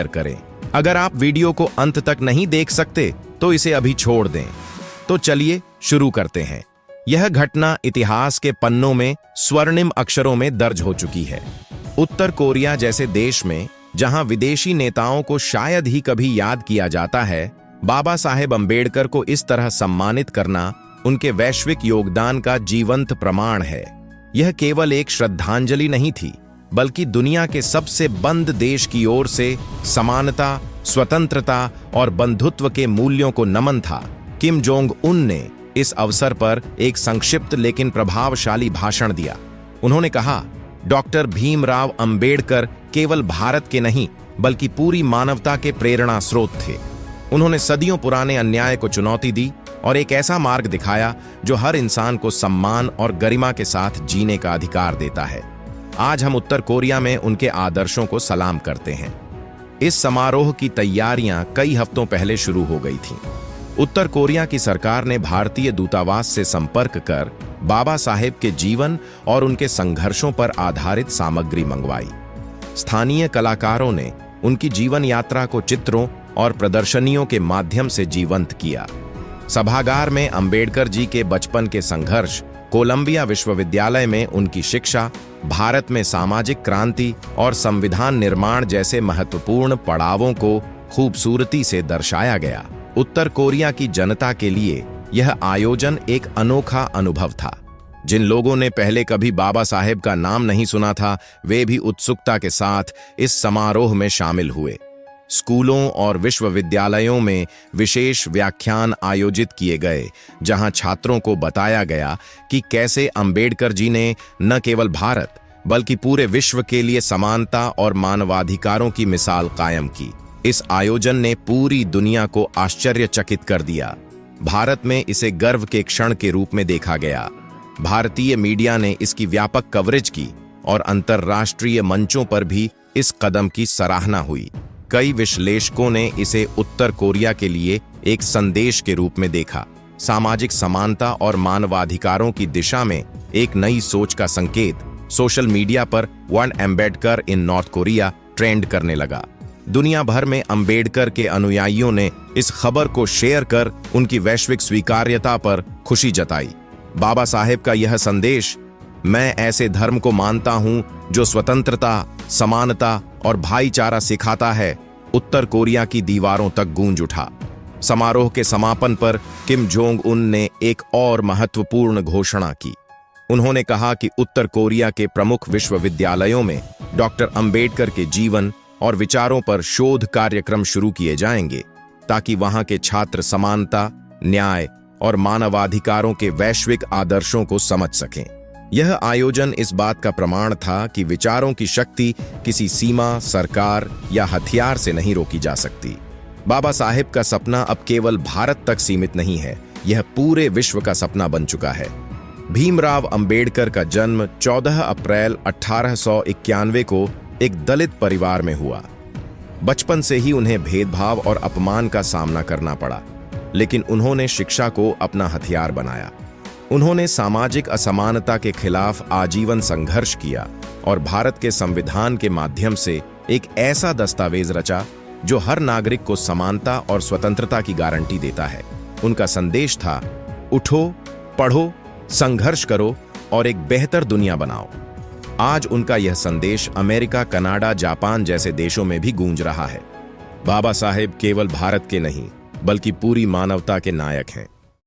Share करें। अगर आप वीडियो को अंत तक नहीं देख सकते तो इसे अभी छोड़ दें। तो चलिए शुरू करते हैं। यह घटना इतिहास के पन्नों में स्वर्णिम अक्षरों में दर्ज हो चुकी है। उत्तर कोरिया जैसे देश में, जहां विदेशी नेताओं को शायद ही कभी याद किया जाता है, बाबा साहेब अम्बेडकर को इस तरह सम्मानित करना उनके वैश्विक योगदान का जीवंत प्रमाण है। यह केवल एक श्रद्धांजलि नहीं थी, बल्कि दुनिया के सबसे बंद देश की ओर से समानता, स्वतंत्रता और बंधुत्व के मूल्यों को नमन था। किम जोंग उन ने इस अवसर पर एक संक्षिप्त लेकिन प्रभावशाली भाषण दिया। उन्होंने कहा, डॉक्टर भीमराव अंबेडकर केवल भारत के नहीं बल्कि पूरी मानवता के प्रेरणा स्रोत थे। उन्होंने सदियों पुराने अन्याय को चुनौती दी और एक ऐसा मार्ग दिखाया जो हर इंसान को सम्मान और गरिमा के साथ जीने का अधिकार देता है। आज हम उत्तर कोरिया में उनके आदर्शों को सलाम करते हैं। इस समारोह की तैयारियां कई हफ्तों पहले शुरू हो गई थीं। उत्तर कोरिया की सरकार ने भारतीय दूतावास से संपर्क कर बाबा साहेब के जीवन और उनके संघर्षों पर आधारित सामग्री मंगवाई। स्थानीय कलाकारों ने उनकी जीवन यात्रा को चित्रों और प्रदर्शनियों के माध्यम से जीवंत किया। सभागार में अंबेडकर जी के बचपन के संघर्ष, कोलंबिया विश्वविद्यालय में उनकी शिक्षा, भारत में सामाजिक क्रांति और संविधान निर्माण जैसे महत्वपूर्ण पड़ावों को खूबसूरती से दर्शाया गया। उत्तर कोरिया की जनता के लिए यह आयोजन एक अनोखा अनुभव था। जिन लोगों ने पहले कभी बाबा साहेब का नाम नहीं सुना था, वे भी उत्सुकता के साथ इस समारोह में शामिल हुए। स्कूलों और विश्वविद्यालयों में विशेष व्याख्यान आयोजित किए गए, जहां छात्रों को बताया गया कि कैसे अंबेडकर जी ने न केवल भारत बल्कि पूरे विश्व के लिए समानता और मानवाधिकारों की मिसाल कायम की। इस आयोजन ने पूरी दुनिया को आश्चर्यचकित कर दिया। भारत में इसे गर्व के क्षण के रूप में देखा गया। भारतीय मीडिया ने इसकी व्यापक कवरेज की और अंतर्राष्ट्रीय मंचों पर भी इस कदम की सराहना हुई। कई विश्लेषकों ने इसे उत्तर कोरिया के लिए एक संदेश के रूप में देखा। सामाजिक समानता और मानवाधिकारों की दिशा में एक नई सोच का संकेत। सोशल मीडिया पर वन अम्बेडकर इन नॉर्थ कोरिया ट्रेंड करने लगा। दुनिया भर में अंबेडकर के अनुयायियों ने इस खबर को शेयर कर उनकी वैश्विक स्वीकार्यता पर खुशी जताई। बाबा साहेब का यह संदेश, मैं ऐसे धर्म को मानता हूं जो स्वतंत्रता, समानता और भाईचारा सिखाता है, उत्तर कोरिया की दीवारों तक गूंज उठा। समारोह के समापन पर किम जोंग उन ने एक और महत्वपूर्ण घोषणा की। उन्होंने कहा कि उत्तर कोरिया के प्रमुख विश्वविद्यालयों में डॉक्टर अंबेडकर के जीवन और विचारों पर शोध कार्यक्रम शुरू किए जाएंगे, ताकि वहां के छात्र समानता, न्याय और मानवाधिकारों के वैश्विक आदर्शों को समझ सकें। यह आयोजन इस बात का प्रमाण था कि विचारों की शक्ति किसी सीमा, सरकार या हथियार से नहीं रोकी जा सकती। बाबा साहेब का सपना अब केवल भारत तक सीमित नहीं है, यह पूरे विश्व का सपना बन चुका है। भीमराव अंबेडकर का जन्म 14 अप्रैल 1891 को एक दलित परिवार में हुआ। बचपन से ही उन्हें भेदभाव और अपमान का सामना करना पड़ा, लेकिन उन्होंने शिक्षा को अपना हथियार बनाया। उन्होंने सामाजिक असमानता के खिलाफ आजीवन संघर्ष किया और भारत के संविधान के माध्यम से एक ऐसा दस्तावेज रचा जो हर नागरिक को समानता और स्वतंत्रता की गारंटी देता है। उनका संदेश था, उठो, पढ़ो, संघर्ष करो और एक बेहतर दुनिया बनाओ। आज उनका यह संदेश अमेरिका, कनाडा, जापान जैसे देशों में भी गूंज रहा है। बाबा साहेब केवल भारत के नहीं बल्कि पूरी मानवता के नायक हैं।